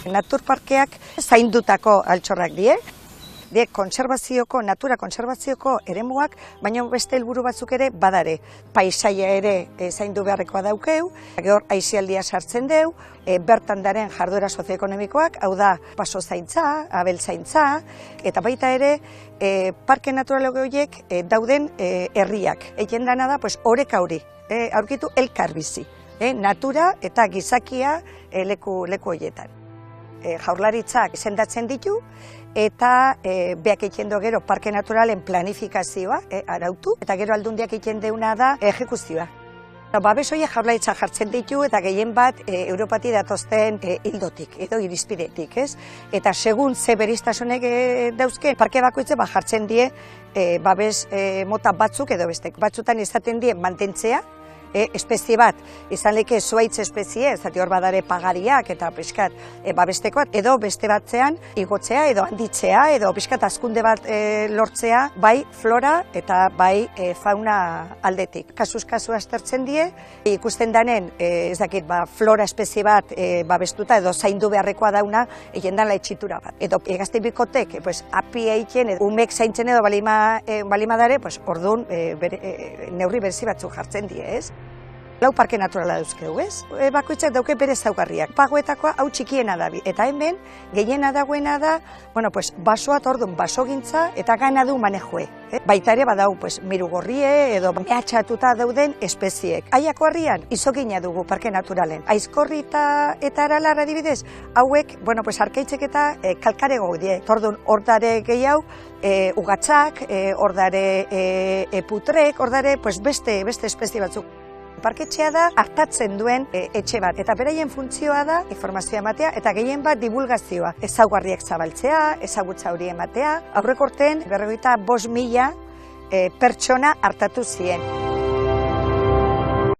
Naturparkeak zaindutako altxorrak die. Konservazioko, natura konservazioko eremuak, baina beste helburu batzuk ere badare. Paisaia ere zaindu beharrekoa daukeu, gehor aisialdia sartzen deu, bertan daren jarduera sozioekonomikoak, hau da baso zaintza, abel zaintza, eta baita ere parke naturalego horiek dauden herriak. Egin dana da, oreka hori, aurkitu elkarbizi, natura eta gizakia leku horietan. Jaurlaritzak sendatzen ditu eta beak egiten du gero parke naturalen planifikazioa arautu eta gero aldundiak egiten deuna da ejekuzioa. Babes horiek Jaurlaritzak jartzen ditu eta gehien bat Europatik datozten hildotik edo irizpidetik, ez? Eta segun ze beriztasunek dauzke parke bakoitze jartzen die babes mota batzuk edo bestek. Batzutan izaten die mantentzea, espezie bat, izan leke zuaitz espezie, zati hor badare pagariak eta piskat babestekoak, edo beste batzean igotzea edo handitzea edo piskat azkunde bat lortzea, bai flora eta bai fauna aldetik. Kasuz kasu aztertzen die, ikusten danen, ez dakit, flora espezie bat babestuta edo zaindu beharrekoa dauna, egin dala etxitura bat. Edo egazte bikotek, api eiken, umek zaintzen edo balima dare, orduan neurri berezi batzuk jartzen die, ez? Lau parke naturala dauzkegu, ez? Bakoitzak dauke bere zaugarriak. Pagoetakoa hau txikiena da, eta hemen gehiena dagoena da, basoa orduan basogintza eta ganadu manejue. Baita ere badau, mirugorrie edo mehatxatuta dauden espeziek. Aiako harrian, izokina dugu parke naturalen. Aizkorri eta aralar adibidez, hauek, arkaitzek eta kalkarego die. Orduan, hor dare gehiago, ugatzak, hor dare putrek, hor dare beste espezie batzuk. Parketxea da hartatzen duen etxe bat, eta beraien funtzioa da informazioa ematea eta gehien bat divulgazioa. Ezaugarriak zabaltzea, ezagutza hori ematea. Aurreko urtean 45.000 pertsona hartatu ziren.